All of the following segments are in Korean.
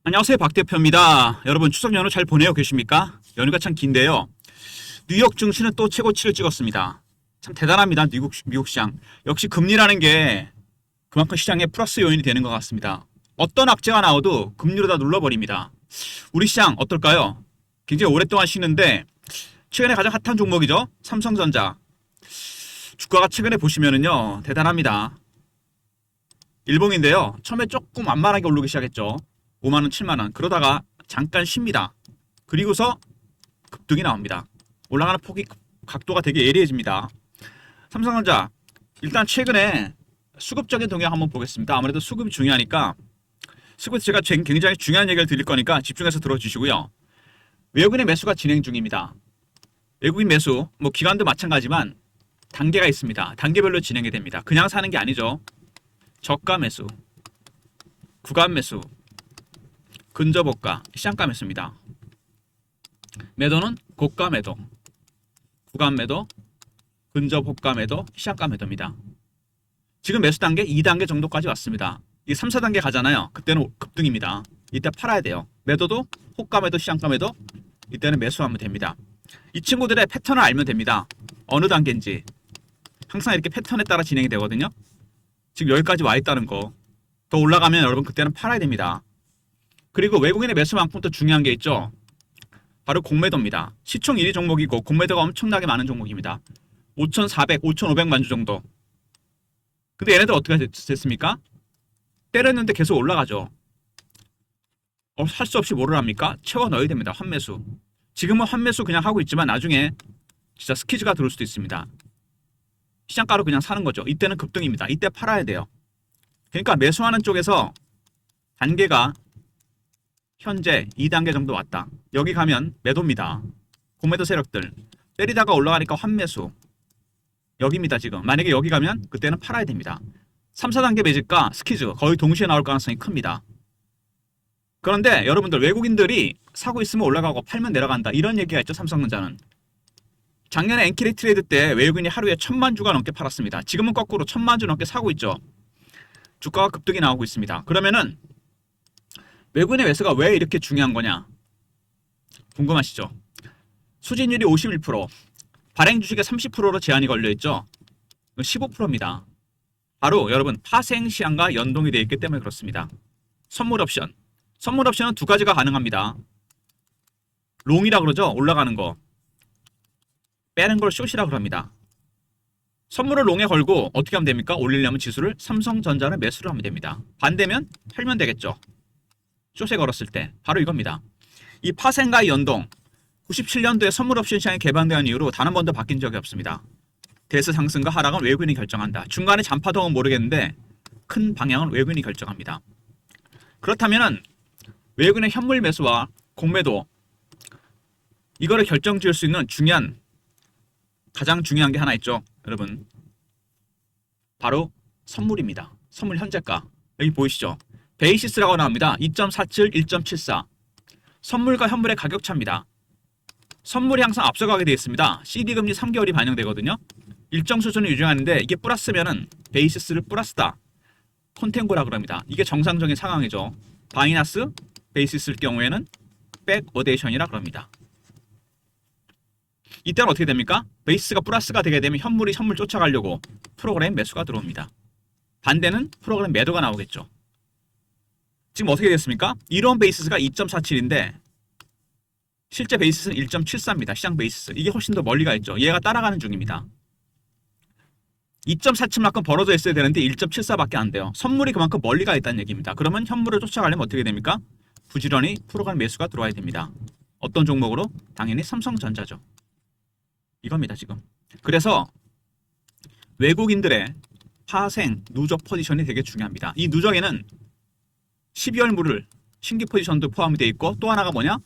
안녕하세요, 박 대표입니다. 여러분 추석 연휴 잘 보내고 계십니까? 연휴가 참 긴데요. 뉴욕 증시는 또 최고치를 찍었습니다. 참 대단합니다. 미국 시장. 역시 금리라는 게 그만큼 시장에 플러스 요인이 되는 것 같습니다. 어떤 악재가 나와도 금리로 다 눌러버립니다. 우리 시장 어떨까요? 굉장히 오랫동안 쉬는데 최근에 가장 핫한 종목이죠. 삼성전자. 주가가 최근에 보시면은요, 대단합니다. 일봉인데요. 처음에 조금 완만하게 오르기 시작했죠. 5만원, 7만원. 그러다가 잠깐 쉽니다. 그리고서 급등이 나옵니다. 올라가는 폭이, 각도가 되게 예리해집니다. 삼성전자, 일단 최근에 수급적인 동향 한번 보겠습니다. 아무래도 수급이 중요하니까, 수급 제가 굉장히 중요한 얘기를 드릴 거니까 집중해서 들어주시고요. 외국인의 매수가 진행 중입니다. 외국인 매수, 기관도 마찬가지지만 단계가 있습니다. 단계별로 진행이 됩니다. 그냥 사는 게 아니죠. 저가 매수, 구간 매수, 근접호가, 시장가 매수입니다. 매도는 고가 매도, 구간 매도, 근접호가 매도, 시장가 매도입니다. 지금 매수 단계 2단계 정도까지 왔습니다. 이 3, 4단계 가잖아요. 그때는 급등입니다. 이때 팔아야 돼요. 매도도 호가 매도, 시장가 매도, 이때는 매수하면 됩니다. 이 친구들의 패턴을 알면 됩니다. 어느 단계인지. 항상 이렇게 패턴에 따라 진행이 되거든요. 지금 여기까지 와 있다는 거. 더 올라가면 여러분 그때는 팔아야 됩니다. 그리고 외국인의 매수만큼 또 중요한 게 있죠. 바로 공매도입니다. 시총 1위 종목이고 공매도가 엄청나게 많은 종목입니다. 5,400, 5,500만 주 정도. 근데 얘네들 어떻게 됐습니까? 때렸는데 계속 올라가죠. 할 수 없이 뭐를 합니까? 채워 넣어야 됩니다. 환매수. 지금은 환매수 그냥 하고 있지만 나중에 진짜 스퀴즈가 들어올 수도 있습니다. 시장가로 그냥 사는 거죠. 이때는 급등입니다. 이때 팔아야 돼요. 그러니까 매수하는 쪽에서 단계가 현재 2단계 정도 왔다. 여기 가면 매도입니다. 공매도 세력들. 때리다가 올라가니까 환매수. 여기입니다, 지금. 만약에 여기 가면 그때는 팔아야 됩니다. 3, 4단계 매집과 스퀴즈 거의 동시에 나올 가능성이 큽니다. 그런데 여러분들 외국인들이 사고 있으면 올라가고 팔면 내려간다. 이런 얘기가 있죠, 삼성전자는. 작년에 엔키리 트레이드 때 외국인이 하루에 1,000만 주가 넘게 팔았습니다. 지금은 거꾸로 1,000만 주 넘게 사고 있죠. 주가가 급등이 나오고 있습니다. 그러면은 외국인의 매수가 왜 이렇게 중요한 거냐? 궁금하시죠? 수진율이 51%, 발행 주식의 30%로 제한이 걸려있죠? 15%입니다. 바로 여러분 파생 시한과 연동이 되어 있기 때문에 그렇습니다. 선물 옵션. 선물 옵션은 두 가지가 가능합니다. 롱이라 그러죠? 올라가는 거. 빼는 걸 숏이라 그럽니다. 선물을 롱에 걸고 어떻게 하면 됩니까? 올리려면 지수를 삼성전자를 매수를 하면 됩니다. 반대면 팔면 되겠죠. 숏에 걸었을 때 바로 이겁니다. 이 파생과의 연동 97년도에 선물 옵션 시장이 개방된 이후로 단 한 번도 바뀐 적이 없습니다. 대세 상승과 하락은 외국인이 결정한다. 중간에 잔파동은 모르겠는데 큰 방향은 외국인이 결정합니다. 그렇다면 외국인의 현물 매수와 공매도 이거를 결정지을 수 있는 가장 중요한 게 하나 있죠. 여러분 바로 선물입니다. 선물 현재가 여기 보이시죠? 베이시스라고 나옵니다. 2.47, 1.74 선물과 현물의 가격차입니다. 선물이 항상 앞서가게 되어 있습니다. CD금리 3개월이 반영되거든요. 일정 수준을 유지하는데 이게 플러스면은 베이시스를 플러스다. 콘텐고라 그럽니다. 이게 정상적인 상황이죠. 마이너스 베이시스일 경우에는 백오데이션이라 그럽니다. 이때는 어떻게 됩니까? 베이스가 플러스가 되게 되면 현물이 선물 쫓아가려고 프로그램 매수가 들어옵니다. 반대는 프로그램 매도가 나오겠죠. 지금 어떻게 됐습니까? 이론 베이시스가 2.47인데 실제 베이시스는 1.74입니다. 시장 베이시스. 이게 훨씬 더 멀리 가 있죠. 얘가 따라가는 중입니다. 2.47만큼 벌어져 있어야 되는데 1.74밖에 안 돼요. 선물이 그만큼 멀리 가 있다는 얘기입니다. 그러면 현물을 쫓아가려면 어떻게 됩니까? 부지런히 프로그램 매수가 들어와야 됩니다. 어떤 종목으로? 당연히 삼성전자죠. 이겁니다, 지금. 그래서 외국인들의 파생, 누적 포지션이 되게 중요합니다. 이 누적에는 12월 물을 신규 포지션도 포함이 되어 있고 또 하나가 뭐냐?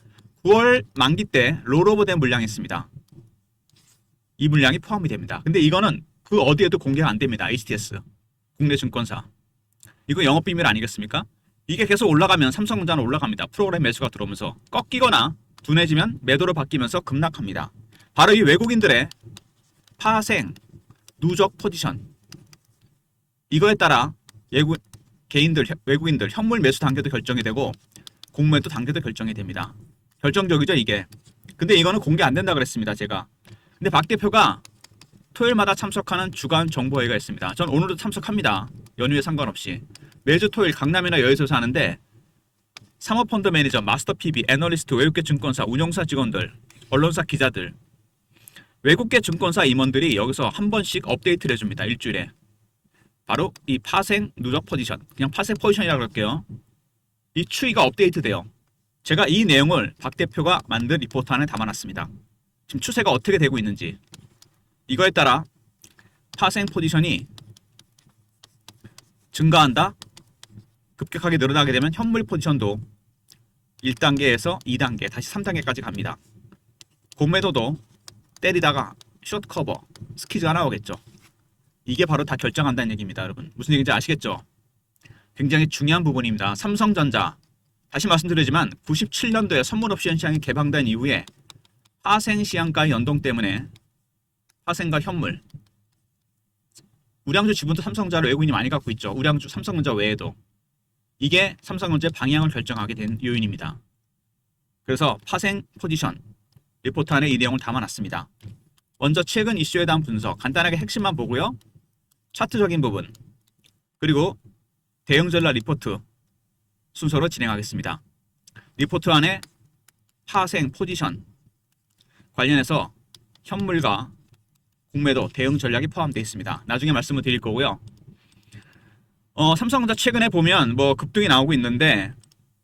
9월 만기 때 롤오버된 물량이 있습니다. 이 물량이 포함이 됩니다. 근데 이거는 그 어디에도 공개가 안 됩니다. HTS, 국내 증권사. 이거 영업비밀 아니겠습니까? 이게 계속 올라가면 삼성전자는 올라갑니다. 프로그램 매수가 들어오면서 꺾이거나 둔해지면 매도로 바뀌면서 급락합니다. 바로 이 외국인들의 파생, 누적 포지션 이거에 따라 외국인들 현물 매수 단계도 결정이 되고 공매도 단계도 결정이 됩니다. 결정적이죠, 이게. 근데 이거는 공개 안 된다 그랬습니다, 제가. 근데 박 대표가 토요일마다 참석하는 주간 정보회의가 있습니다. 전 오늘도 참석합니다. 연휴에 상관없이. 매주 토요일 강남이나 여의도에서 하는데 사모펀드 매니저, 마스터 PB, 애널리스트, 외국계 증권사, 운용사 직원들, 언론사 기자들, 외국계 증권사 임원들이 여기서 한 번씩 업데이트를 해줍니다. 일주일에. 바로 이 파생 누적 포지션, 그냥 파생 포지션이라고 할게요. 이 추이가 업데이트 돼요. 제가 이 내용을 박 대표가 만든 리포트 안에 담아놨습니다. 지금 추세가 어떻게 되고 있는지. 이거에 따라 파생 포지션이 증가한다, 급격하게 늘어나게 되면 현물 포지션도 1단계에서 2단계, 다시 3단계까지 갑니다. 공매도도 때리다가 숏 커버, 스퀴즈가 나오겠죠. 이게 바로 다 결정한다는 얘기입니다, 여러분. 무슨 얘기인지 아시겠죠? 굉장히 중요한 부분입니다. 삼성전자, 다시 말씀드리지만 97년도에 선물옵션 시장이 개방된 이후에 파생 시장과의 연동 때문에 파생과 현물, 우량주 지분도 삼성전자 외국인이 많이 갖고 있죠. 우량주, 삼성전자 외에도. 이게 삼성전자의 방향을 결정하게 된 요인입니다. 그래서 파생 포지션 리포트 안에 이 내용을 담아놨습니다. 먼저 최근 이슈에 대한 분석, 간단하게 핵심만 보고요. 차트적인 부분, 그리고 대응 전략 리포트 순서로 진행하겠습니다. 리포트 안에 파생 포지션 관련해서 현물과 공매도 대응 전략이 포함되어 있습니다. 나중에 말씀을 드릴 거고요. 삼성전자 최근에 보면 뭐 급등이 나오고 있는데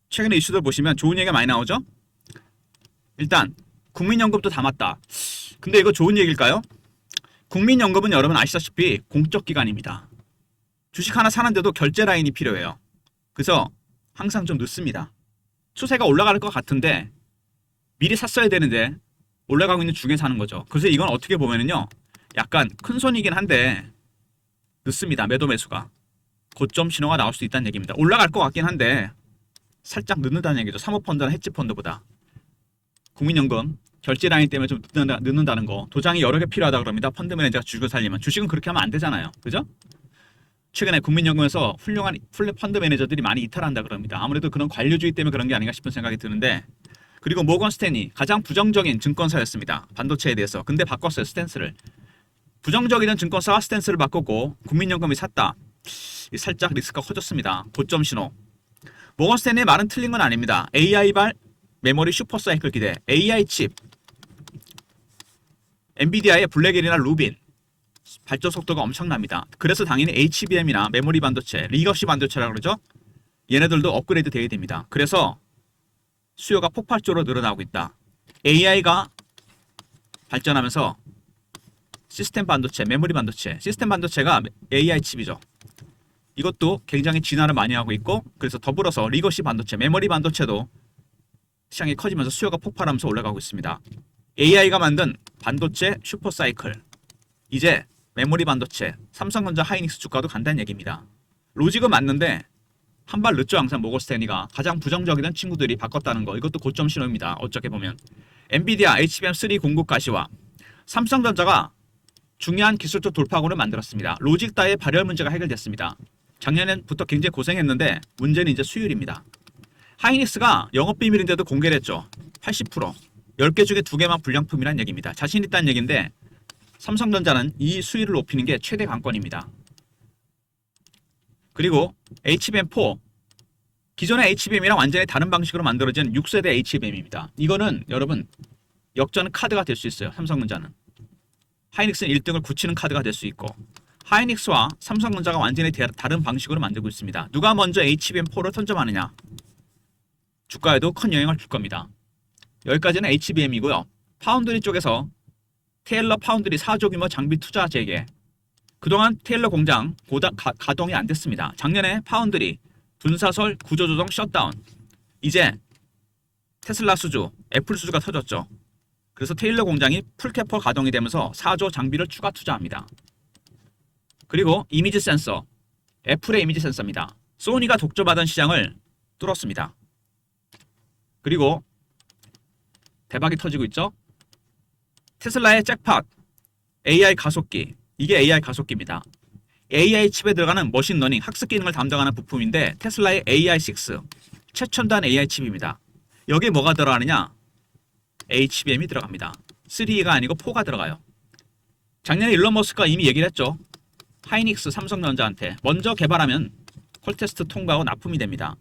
최근에 이슈들 보시면 좋은 얘기가 많이 나오죠. 일단 국민연금도 담았다. 근데 이거 좋은 얘기일까요? 국민연금은 여러분 아시다시피 공적기관입니다. 주식 하나 사는데도 결제 라인이 필요해요. 그래서 항상 좀 늦습니다. 추세가 올라갈 것 같은데 미리 샀어야 되는데 올라가고 있는 중에 사는 거죠. 그래서 이건 어떻게 보면은요, 약간 큰 손이긴 한데 늦습니다. 매도 매수가. 고점 신호가 나올 수 있다는 얘기입니다. 올라갈 것 같긴 한데 살짝 늦는다는 얘기죠. 사모펀드나 헤지펀드보다. 국민연금 결제 라인 때문에 좀 늦는다는 거. 도장이 여러 개 필요하다 그럽니다. 펀드 매니저가 주식을 살리면. 주식은 그렇게 하면 안 되잖아요. 그죠? 최근에 국민연금에서 훌륭한 펀드 매니저들이 많이 이탈한다 그럽니다. 아무래도 그런 관료주의 때문에 그런 게 아닌가 싶은 생각이 드는데, 그리고 모건 스탠리 가장 부정적인 증권사였습니다. 반도체에 대해서. 근데 바꿨어요, 스탠스를. 부정적이던 증권사가 스탠스를 바꿨고 국민연금이 샀다. 살짝 리스크가 커졌습니다. 고점 신호. 모건 스탠리의 말은 틀린 건 아닙니다. AI발 메모리 슈퍼사이클 기대, AI 칩, 엔비디아의 블랙엘이나 루빈 발전 속도가 엄청납니다. 그래서 당연히 HBM이나 메모리 반도체, 리거시 반도체라고 그러죠. 얘네들도 업그레이드 돼야 됩니다. 그래서 수요가 폭발적으로 늘어나고 있다. AI가 발전하면서 시스템 반도체, 메모리 반도체, 시스템 반도체가 AI 칩이죠. 이것도 굉장히 진화를 많이 하고 있고, 그래서 더불어서 리거시 반도체, 메모리 반도체도 시장이 커지면서 수요가 폭발하면서 올라가고 있습니다. AI가 만든 반도체 슈퍼사이클, 이제 메모리 반도체, 삼성전자, 하이닉스 주가도 간다는 얘기입니다. 로직은 맞는데 한 발 늦죠. 항상 모건 스탠리가 가장 부정적이던 친구들이 바꿨다는 거, 이것도 고점 신호입니다. 어떻게 보면 엔비디아 HBM3 공급 가시와 삼성전자가 중요한 기술적 돌파구를 만들었습니다. 로직 따의 발열 문제가 해결됐습니다. 작년부터 굉장히 고생했는데 문제는 이제 수율입니다. 하이닉스가 영업비밀인데도 공개를 했죠. 80%, 10개 중에 2개만 불량품이란 얘기입니다. 자신 있다는 얘기인데 삼성전자는 이 수율을 높이는 게 최대 관건입니다. 그리고 HBM4, 기존의 HBM이랑 완전히 다른 방식으로 만들어진 6세대 HBM입니다. 이거는 여러분 역전 카드가 될 수 있어요. 삼성전자는. 하이닉스는 1등을 굳히는 카드가 될 수 있고, 하이닉스와 삼성전자가 완전히 다른 방식으로 만들고 있습니다. 누가 먼저 HBM4를 선점하느냐, 주가에도 큰 영향을 줄 겁니다. 여기까지는 HBM이고요. 파운드리 쪽에서 테일러 파운드리 4조 규모 장비 투자 재개. 그동안 테일러 공장 가동이 안 됐습니다. 작년에 파운드리 분사설 구조조정 셧다운. 이제 테슬라 수주, 애플 수주가 터졌죠. 그래서 테일러 공장이 풀캐퍼 가동이 되면서 4조 장비를 추가 투자합니다. 그리고 이미지 센서, 애플의 이미지 센서입니다. 소니가 독점하던 시장을 뚫었습니다. 그리고 대박이 터지고 있죠. 테슬라의 잭팟, AI 가속기. 이게 AI 가속기입니다. AI 칩에 들어가는 머신러닝, 학습 기능을 담당하는 부품인데 테슬라의 AI6, 최첨단 AI 칩입니다. 여기에 뭐가 들어가느냐? HBM이 들어갑니다. 3가 아니고 4가 들어가요. 작년에 일론 머스크가 이미 얘기를 했죠. 하이닉스 삼성전자한테 먼저 개발하면 콜테스트 통과하고 납품이 됩니다.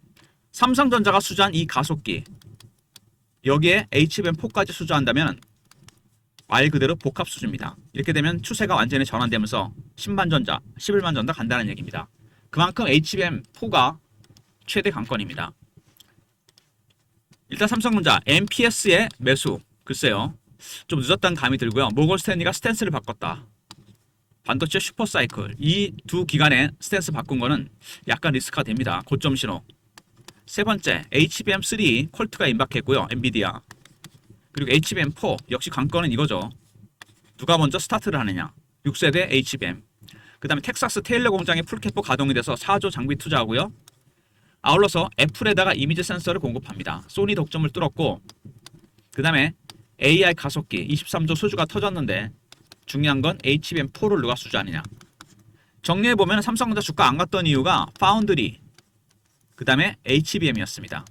삼성전자가 수주한 이 가속기, 여기에 HBM4까지 수주한다면 말 그대로 복합 수주입니다. 이렇게 되면 추세가 완전히 전환되면서 10만 전자, 11만 전자 간다는 얘기입니다. 그만큼 HBM4가 최대 강권입니다. 일단 삼성전자 MPS의 매수, 글쎄요, 좀 늦었다는 감이 들고요. 모건 스탠리가 스탠스를 바꿨다. 반도체 슈퍼사이클, 이 두 기간에 스탠스 바꾼 거는 약간 리스크가 됩니다. 고점 신호. 세 번째, HBM3 콜트가 임박했고요. 엔비디아. 그리고 HBM4 역시 관건은 이거죠. 누가 먼저 스타트를 하느냐. 6세대 HBM. 그 다음에 텍사스 테일러 공장에 풀캐포 가동이 돼서 4조 장비 투자하고요. 아울러서 애플에다가 이미지 센서를 공급합니다. 소니 독점을 뚫었고, 그 다음에 AI 가속기 23조 수주가 터졌는데 중요한 건 HBM4를 누가 수주하느냐. 정리해보면 삼성전자 주가 안 갔던 이유가 파운드리, 그 다음에 HBM이었습니다.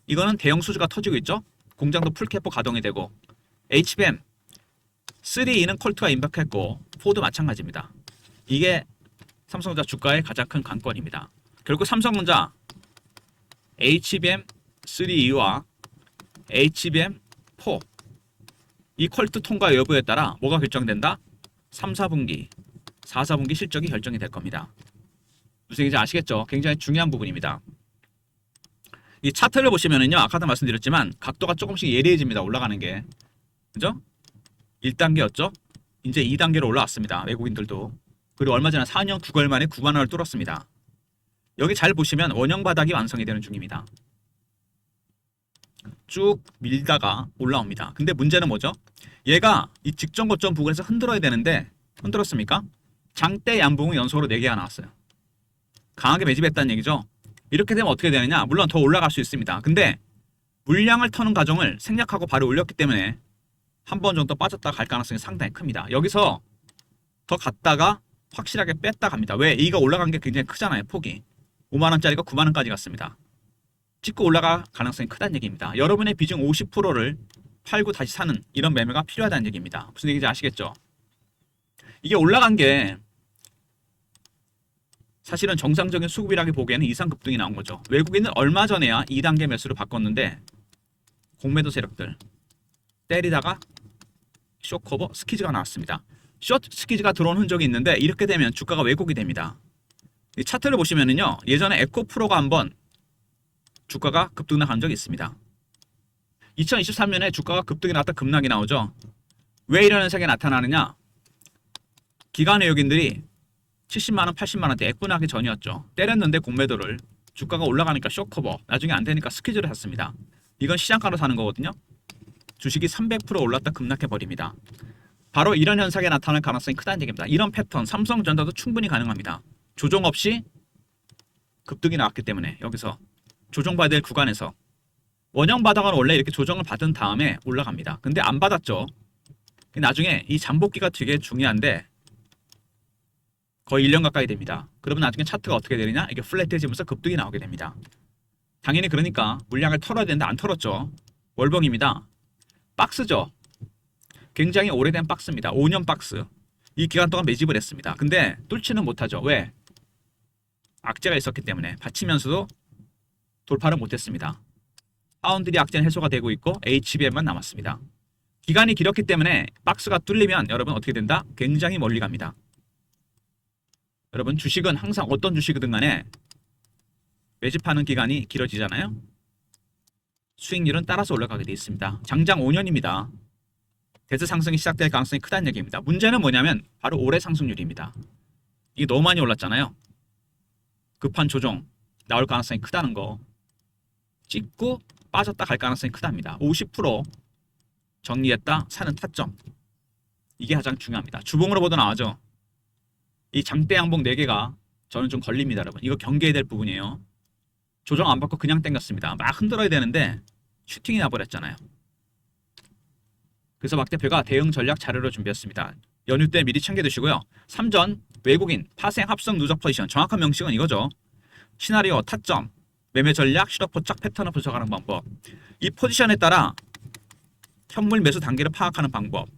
이거는 대형 수주가 터지고 있죠. 공장도 풀캐포 가동이 되고, HBM 3는 콜트가 임박했고 4도 마찬가지입니다. 이게 삼성전자 주가의 가장 큰 관건입니다. 결국 삼성전자 HBM3와 HBM4 이 콜트 통과 여부에 따라 뭐가 결정된다? 3, 4분기, 4, 4분기 실적이 결정이 될 겁니다. 무슨 얘기인지 아시겠죠? 굉장히 중요한 부분입니다. 이 차트를 보시면은요, 아까도 말씀드렸지만 각도가 조금씩 예리해집니다. 올라가는 게. 그죠? 1단계였죠? 이제 2단계로 올라왔습니다. 외국인들도. 그리고 얼마 전에 4년 9개월 만에 9만 원을 뚫었습니다. 여기 잘 보시면 원형 바닥이 완성이 되는 중입니다. 쭉 밀다가 올라옵니다. 근데 문제는 뭐죠? 얘가 이 직전 고점 부근에서 흔들어야 되는데 흔들었습니까? 장대 양봉은 연속으로 4개가 나왔어요. 강하게 매집했다는 얘기죠. 이렇게 되면 어떻게 되느냐? 물론 더 올라갈 수 있습니다. 근데 물량을 터는 과정을 생략하고 바로 올렸기 때문에 한 번 정도 빠졌다 갈 가능성이 상당히 큽니다. 여기서 더 갔다가 확실하게 뺐다 갑니다. 왜? 이가 올라간 게 굉장히 크잖아요. 폭이. 5만원짜리가 9만원까지 갔습니다. 찍고 올라갈 가능성이 크다는 얘기입니다. 여러분의 비중 50%를 팔고 다시 사는 이런 매매가 필요하다는 얘기입니다. 무슨 얘기인지 아시겠죠? 이게 올라간 게 사실은 정상적인 수급이라기 보기에는 이상 급등이 나온 거죠. 외국인은 얼마 전에야 2단계 매수를 바꿨는데 공매도 세력들 때리다가 쇼커버 스키즈가 나왔습니다. 숏 스키즈가 들어온 흔적이 있는데 이렇게 되면 주가가 왜곡이 됩니다. 이 차트를 보시면은요, 예전에 에코프로가 한번 주가가 급등을 한 적이 있습니다. 2023년에 주가가 급등이 나왔다 급락이 나오죠. 왜 이런 현상이 나타나느냐? 기관 외국인들이 70만원, 80만원대 애꾸나기 전이었죠. 때렸는데 공매도를. 주가가 올라가니까 쇼커버, 나중에 안 되니까 스퀴즈를 샀습니다. 이건 시장가로 사는 거거든요. 주식이 300% 올랐다 급락해버립니다. 바로 이런 현상이 나타날 가능성이 크다는 얘기입니다. 이런 패턴 삼성전자도 충분히 가능합니다. 조정 없이 급등이 나왔기 때문에 여기서 조정받아야 될 구간에서 원형 바닥은 원래 이렇게 조정을 받은 다음에 올라갑니다. 근데 안 받았죠. 나중에 이 잠복기가 되게 중요한데 거의 1년 가까이 됩니다. 그러면 나중에 차트가 어떻게 되느냐? 이게 플랫해지면서 급등이 나오게 됩니다. 당연히 그러니까 물량을 털어야 되는데 안 털었죠. 월봉입니다. 박스죠. 굉장히 오래된 박스입니다. 5년 박스. 이 기간 동안 매집을 했습니다. 근데 뚫지는 못하죠. 왜? 악재가 있었기 때문에 받치면서도 돌파를 못했습니다. 파운드리 악재는 해소가 되고 있고 HBM만 남았습니다. 기간이 길었기 때문에 박스가 뚫리면 여러분 어떻게 된다? 굉장히 멀리 갑니다. 여러분 주식은 항상 어떤 주식이든 간에 매집하는 기간이 길어지잖아요. 수익률은 따라서 올라가게 되어 있습니다. 장장 5년입니다. 대세 상승이 시작될 가능성이 크다는 얘기입니다. 문제는 뭐냐면 바로 올해 상승률입니다. 이게 너무 많이 올랐잖아요. 급한 조정 나올 가능성이 크다는 거. 찍고 빠졌다 갈 가능성이 크답니다. 50% 정리했다 사는 타점. 이게 가장 중요합니다. 주봉으로 보도 나와죠. 이 장대 양봉 4개가 저는 좀 걸립니다. 여러분 이거 경계해야 될 부분이에요. 조정 안 받고 그냥 땡겼습니다. 막 흔들어야 되는데 슈팅이 나버렸잖아요. 그래서 박 대표가 대응 전략 자료를 준비했습니다. 연휴 때 미리 챙겨두시고요. 3전 외국인 파생 합성 누적 포지션 정확한 명칭은 이거죠. 시나리오 타점 매매 전략, 실업 포착 패턴을 분석하는 방법, 이 포지션에 따라 현물 매수 단계를 파악하는 방법,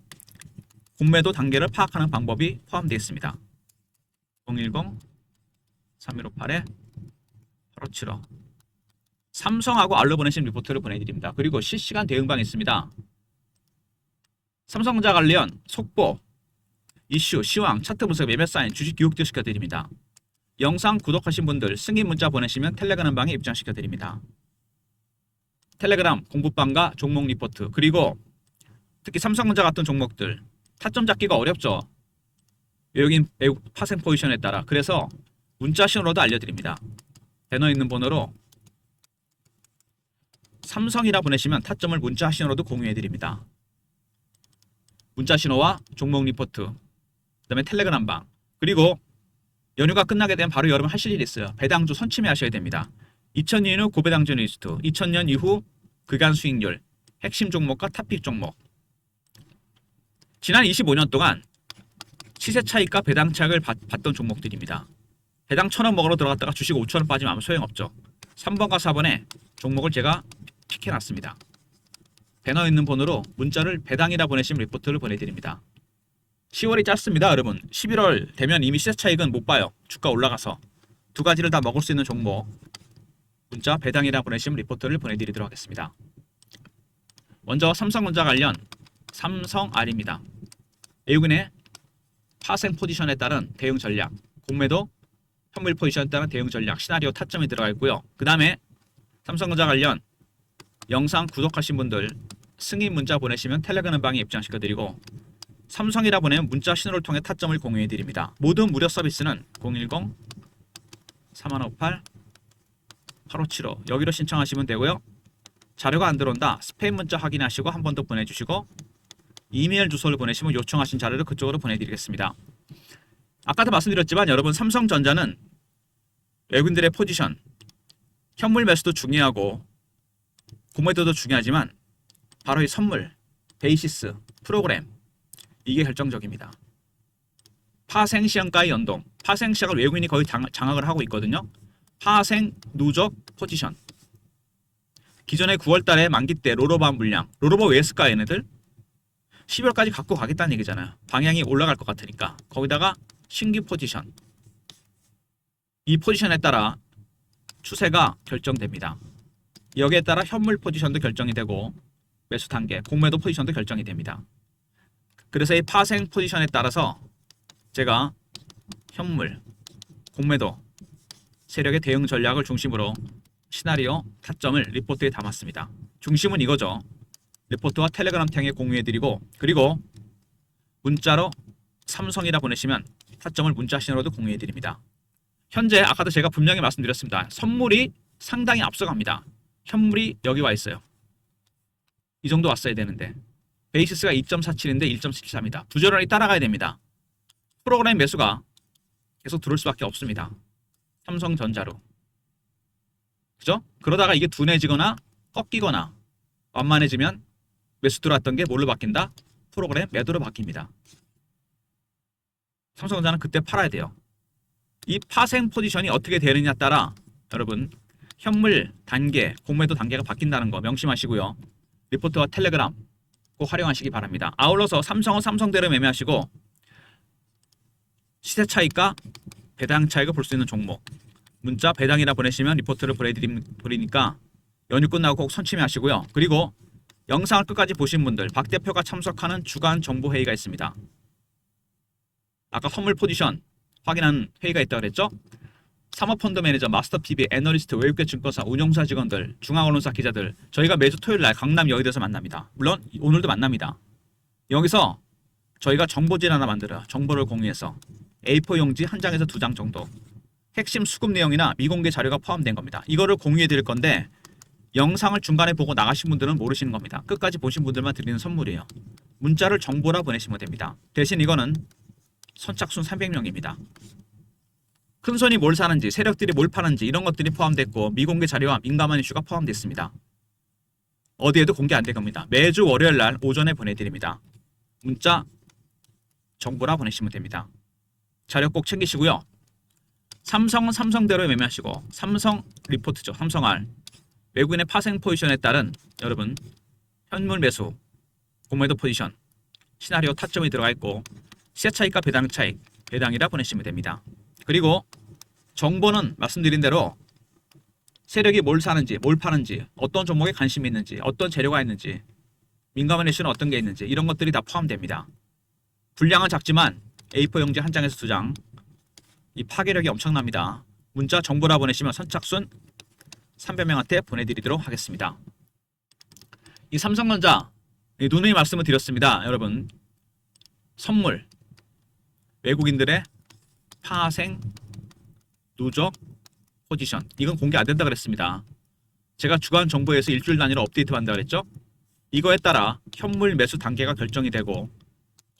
공매도 단계를 파악하는 방법이 포함되어 있습니다. 010-3158-8575 삼성하고 알로 보내신 리포트를 보내드립니다. 그리고 실시간 대응방이 있습니다. 삼성전자 관련 속보, 이슈, 시황, 차트 분석, 매매 사인, 주식 교육도 시켜드립니다. 영상 구독하신 분들 승인 문자 보내시면 텔레그램 방에 입장시켜드립니다. 텔레그램 공부방과 종목 리포트, 그리고 특히 삼성전자 같은 종목들 타점 잡기가 어렵죠. 외국인 파생 포지션에 따라. 그래서 문자 신호로도 알려드립니다. 배너 있는 번호로 삼성이라 보내시면 타점을 문자 신호로도 공유해드립니다. 문자 신호와 종목 리포트, 그 다음에 텔레그램 방, 그리고 연휴가 끝나게 되면 바로 여러분 하실 일이 있어요. 배당주 선침해 하셔야 됩니다. 2000년 이후 고배당주 리스트, 2000년 이후 그간 수익률, 핵심 종목과 탑픽 종목. 지난 25년 동안 시세 차익과 배당 차익을 봤던 종목들입니다. 배당 1000원 먹으러 들어갔다가 주식 5000원 빠지면 아무 소용없죠. 3번과 4번에 종목을 제가 픽해놨습니다. 배너 있는 번호로 문자를 배당이라 보내시면 리포트를 보내드립니다. 10월이 짧습니다, 여러분. 11월 되면 이미 시세 차익은 못 봐요. 주가 올라가서. 두 가지를 다 먹을 수 있는 종목, 문자 배당이라 보내시면 리포트를 보내드리도록 하겠습니다. 먼저 삼성전자 관련 삼성R입니다. 외국인의 파생 포지션에 따른 대응 전략, 공매도 현물 포지션에 따른 대응 전략, 시나리오 타점이 들어가 있고요. 그 다음에 삼성전자 관련 영상 구독하신 분들 승인 문자 보내시면 텔레그램 방에 입장시켜드리고, 삼성이라 보내면 문자 신호를 통해 타점을 공유해드립니다. 모든 무료 서비스는 010-3158-8575 여기로 신청하시면 되고요. 자료가 안 들어온다, 스팸 문자 확인하시고 한 번 더 보내주시고, 이메일 주소를 보내시면 요청하신 자료를 그쪽으로 보내드리겠습니다. 아까도 말씀드렸지만 여러분, 삼성전자는 외국인들의 포지션, 현물 매수도 중요하고 공매도도 중요하지만 바로 이 선물, 베이시스, 프로그램, 이게 결정적입니다. 파생 시장과의 연동, 파생 시장을 외국인이 거의 장악을 하고 있거든요. 파생 누적 포지션, 기존에 9월달에 만기 때 롤오버 물량, 롤오버 왜 했을까 얘네들? 12월까지 갖고 가겠다는 얘기잖아요. 방향이 올라갈 것 같으니까. 거기다가 신규 포지션, 이 포지션에 따라 추세가 결정됩니다. 여기에 따라 현물 포지션도 결정이 되고 매수 단계, 공매도 포지션도 결정이 됩니다. 그래서 이 파생 포지션에 따라서 제가 현물, 공매도 세력의 대응 전략을 중심으로 시나리오 타점을 리포트에 담았습니다. 중심은 이거죠. 리포트와 텔레그램 탱에 공유해드리고, 그리고 문자로 삼성이라 보내시면 타점을 문자 신호로도 공유해드립니다. 현재 아까도 제가 분명히 말씀드렸습니다. 선물이 상당히 앞서갑니다. 현물이 여기 와 있어요. 이 정도 왔어야 되는데 베이시스가 2.47인데 1.73입니다. 부지런히 따라가야 됩니다. 프로그램 매수가 계속 들어올 수밖에 없습니다. 삼성전자로. 그죠? 그러다가 이게 둔해지거나 꺾이거나 완만해지면 매수 들어왔던 게 뭘로 바뀐다? 프로그램 매도로 바뀝니다. 삼성전자는 그때 팔아야 돼요. 이 파생 포지션이 어떻게 되느냐에 따라 여러분 현물 단계, 공매도 단계가 바뀐다는 거 명심하시고요. 리포트와 텔레그램 꼭 활용하시기 바랍니다. 아울러서 삼성은 삼성대로 매매하시고 시세 차익과 배당 차익을 볼 수 있는 종목, 문자 배당이라 보내시면 리포트를 보내드리니까 연휴 끝나고 꼭 선침해 하시고요. 그리고 영상을 끝까지 보신 분들, 박 대표가 참석하는 주간 정보 회의가 있습니다. 아까 선물 포지션 확인한 회의가 있다고 그랬죠? 사모펀드 매니저, 마스터 PB, 애널리스트, 외국계 증권사, 운용사 직원들, 중앙언론사 기자들, 저희가 매주 토요일날 강남 여의도에서 만납니다. 물론 오늘도 만납니다. 여기서 저희가 정보지를 하나 만들어요. 정보를 공유해서 A4 용지 한 장에서 2장 정도, 핵심 수급 내용이나 미공개 자료가 포함된 겁니다. 이거를 공유해 드릴 건데 영상을 중간에 보고 나가신 분들은 모르시는 겁니다. 끝까지 보신 분들만 드리는 선물이에요. 문자를 정보라 보내시면 됩니다. 대신 이거는 선착순 300명입니다. 큰 손이 뭘 사는지, 세력들이 뭘 파는지 이런 것들이 포함됐고 미공개 자료와 민감한 이슈가 포함됐습니다. 어디에도 공개 안 될 겁니다. 매주 월요일 날 오전에 보내드립니다. 문자 정보라 보내시면 됩니다. 자료 꼭 챙기시고요. 삼성은 삼성대로 매매하시고 삼성 리포트죠. 삼성알 외국인의 파생 포지션에 따른 여러분 현물 매수 공매도 포지션 시나리오 타점이 들어가 있고 시세 차익과 배당 차익 배당이라 보내시면 됩니다. 그리고 정보는 말씀드린 대로 세력이 뭘 사는지 뭘 파는지 어떤 종목에 관심이 있는지 어떤 재료가 있는지 민감한 이슈는 어떤 게 있는지 이런 것들이 다 포함됩니다. 분량은 작지만 A4 용지 한 장에서 2장 이 파괴력이 엄청납니다. 문자 정보라 보내시면 선착순 300명한테 보내드리도록 하겠습니다. 이 삼성전자 누누이 말씀을 드렸습니다. 여러분 선물 외국인들의 파생 누적 포지션 이건 공개 안 된다 그랬습니다. 제가 주간 정보에서 일주일 단위로 업데이트 한다 그랬죠. 이거에 따라 현물 매수 단계가 결정이 되고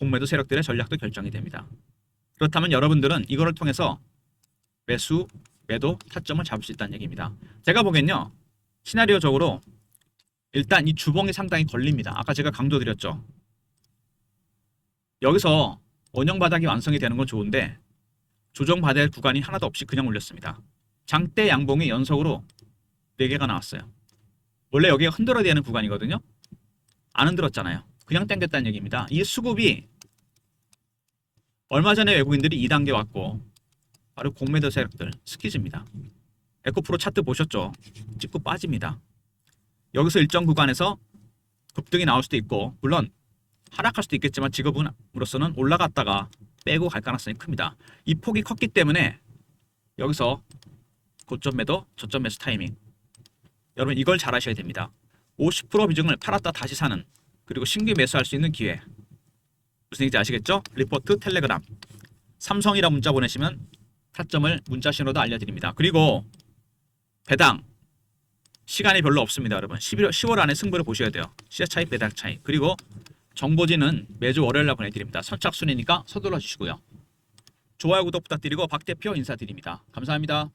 공매도 세력들의 전략도 결정이 됩니다. 그렇다면 여러분들은 이거를 통해서 매수, 매도, 타점을 잡을 수 있다는 얘기입니다. 제가 보기엔요. 시나리오적으로 일단 이 주봉이 상당히 걸립니다. 아까 제가 강조드렸죠. 여기서 원형 바닥이 완성이 되는 건 좋은데 조정받아야 할 구간이 하나도 없이 그냥 올렸습니다. 장대 양봉이 연속으로 4개가 나왔어요. 원래 여기가 흔들어야 되는 구간이거든요. 안 흔들었잖아요. 그냥 당겼다는 얘기입니다. 이 수급이 얼마 전에 외국인들이 2단계 왔고 바로 공매도 세력들 스키즈입니다. 에코프로 차트 보셨죠? 찍고 빠집니다. 여기서 일정 구간에서 급등이 나올 수도 있고 물론 하락할 수도 있겠지만 지금으로서는 올라갔다가 빼고 갈 가능성이 큽니다. 이 폭이 컸기 때문에 여기서 고점 매도, 저점 매수 타이밍 여러분 이걸 잘 하셔야 됩니다. 50% 비중을 팔았다 다시 사는 그리고 신규 매수할 수 있는 기회 무슨 얘기인지 아시겠죠? 리포트 텔레그램 삼성이라 문자 보내시면 타점을 문자 신호도 알려드립니다. 그리고 배당 시간이 별로 없습니다. 여러분 10월 안에 승부를 보셔야 돼요. 시세 차익 배당 차익 그리고 정보지는 매주 월요일날 보내드립니다. 선착순이니까 서둘러 주시고요. 좋아요 구독 부탁드리고 박 대표 인사드립니다. 감사합니다.